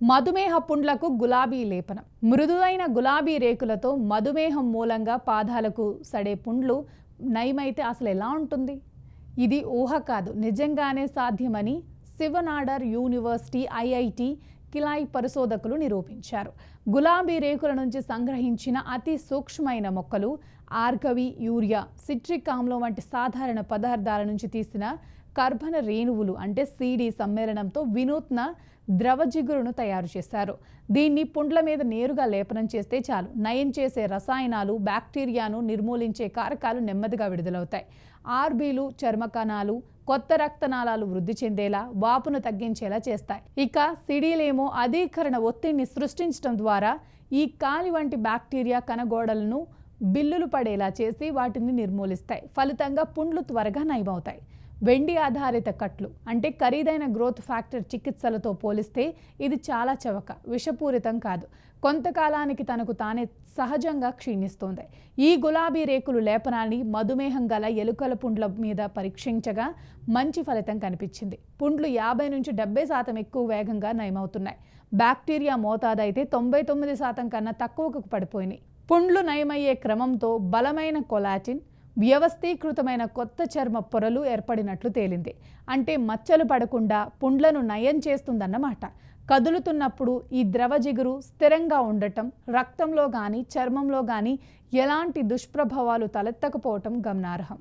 మధుమేహ పుండ్లకు గులాబీ లేపనం. మృదువైన గులాబీ రేకులతో మధుమేహం మూలంగా పాదాలకు సడే పుండ్లు నయమైతే అసలు ఎలా ఉంటుంది? ఇది ఊహ కాదు, నిజంగానే సాధ్యమని శివనాడర్ యూనివర్సిటీ ఐఐటి కిలాయ్ పరిశోధకులు నిరూపించారు. గులాబీ రేకుల నుంచి సంగ్రహించిన అతి సూక్ష్మమైన మొక్కలు ఆర్గవి, యూరియా, సిట్రిక్ ఆమ్లం వంటి సాధారణ పదార్థాల నుంచి తీసిన కర్బన రేణువులు అంటే సిడి సమ్మేళనంతో వినూత్న ద్రవ జిగురును తయారు చేశారు. దీన్ని పుండ్ల మీద నేరుగా లేపనం చేస్తే చాలు, నయం చేసే రసాయనాలు, బ్యాక్టీరియాను నిర్మూలించే కారకాలు నెమ్మదిగా విడుదలవుతాయి. ఆర్బీలు, చర్మ కణాలు, కొత్త రక్తనాళాలు వృద్ధి చెందేలా, వాపును తగ్గించేలా చేస్తాయి. ఇక సిడీలేమో అధీకరణ ఒత్తిడిని సృష్టించడం ద్వారా ఈ కాలి వంటి బ్యాక్టీరియా కణగోడలను బిల్లులు పడేలా చేసి వాటిని నిర్మూలిస్తాయి. ఫలితంగా పుండ్లు త్వరగా నయమవుతాయి. వెండి ఆధారిత కట్లు అంటే ఖరీదైన గ్రోత్ ఫ్యాక్టర్ చికిత్సలతో పోలిస్తే ఇది చాలా చవక, విషపూరితం కాదు. కొంతకాలానికి తనకు తానే సహజంగా క్షీణిస్తోంది. ఈ గులాబీ రేకులు లేపనాన్ని మధుమేహం గల ఎలుకల పుండ్ల మీద పరీక్షించగా మంచి ఫలితం కనిపించింది. పుండ్లు 50 నుంచి 70% ఎక్కువ వేగంగా నయమవుతున్నాయి. బ్యాక్టీరియా మోతాదైతే 99% కన్నా తక్కువకు పడిపోయినాయి. పుండ్లు నయమయ్యే క్రమంతో బలమైన కొలాజిన్, వ్యవస్థీకృతమైన కొత్త చర్మ పొరలు ఏర్పడినట్లు తేలింది. అంటే మచ్చలు పడకుండా పుండ్లను నయం చేస్తుందన్నమాట. కదులుతున్నప్పుడు ఈ ద్రవ జిగురు స్థిరంగా ఉండటం, రక్తంలో కానీ చర్మంలో కానీ ఎలాంటి దుష్ప్రభావాలు తలెత్తకపోవటం గమనార్హం.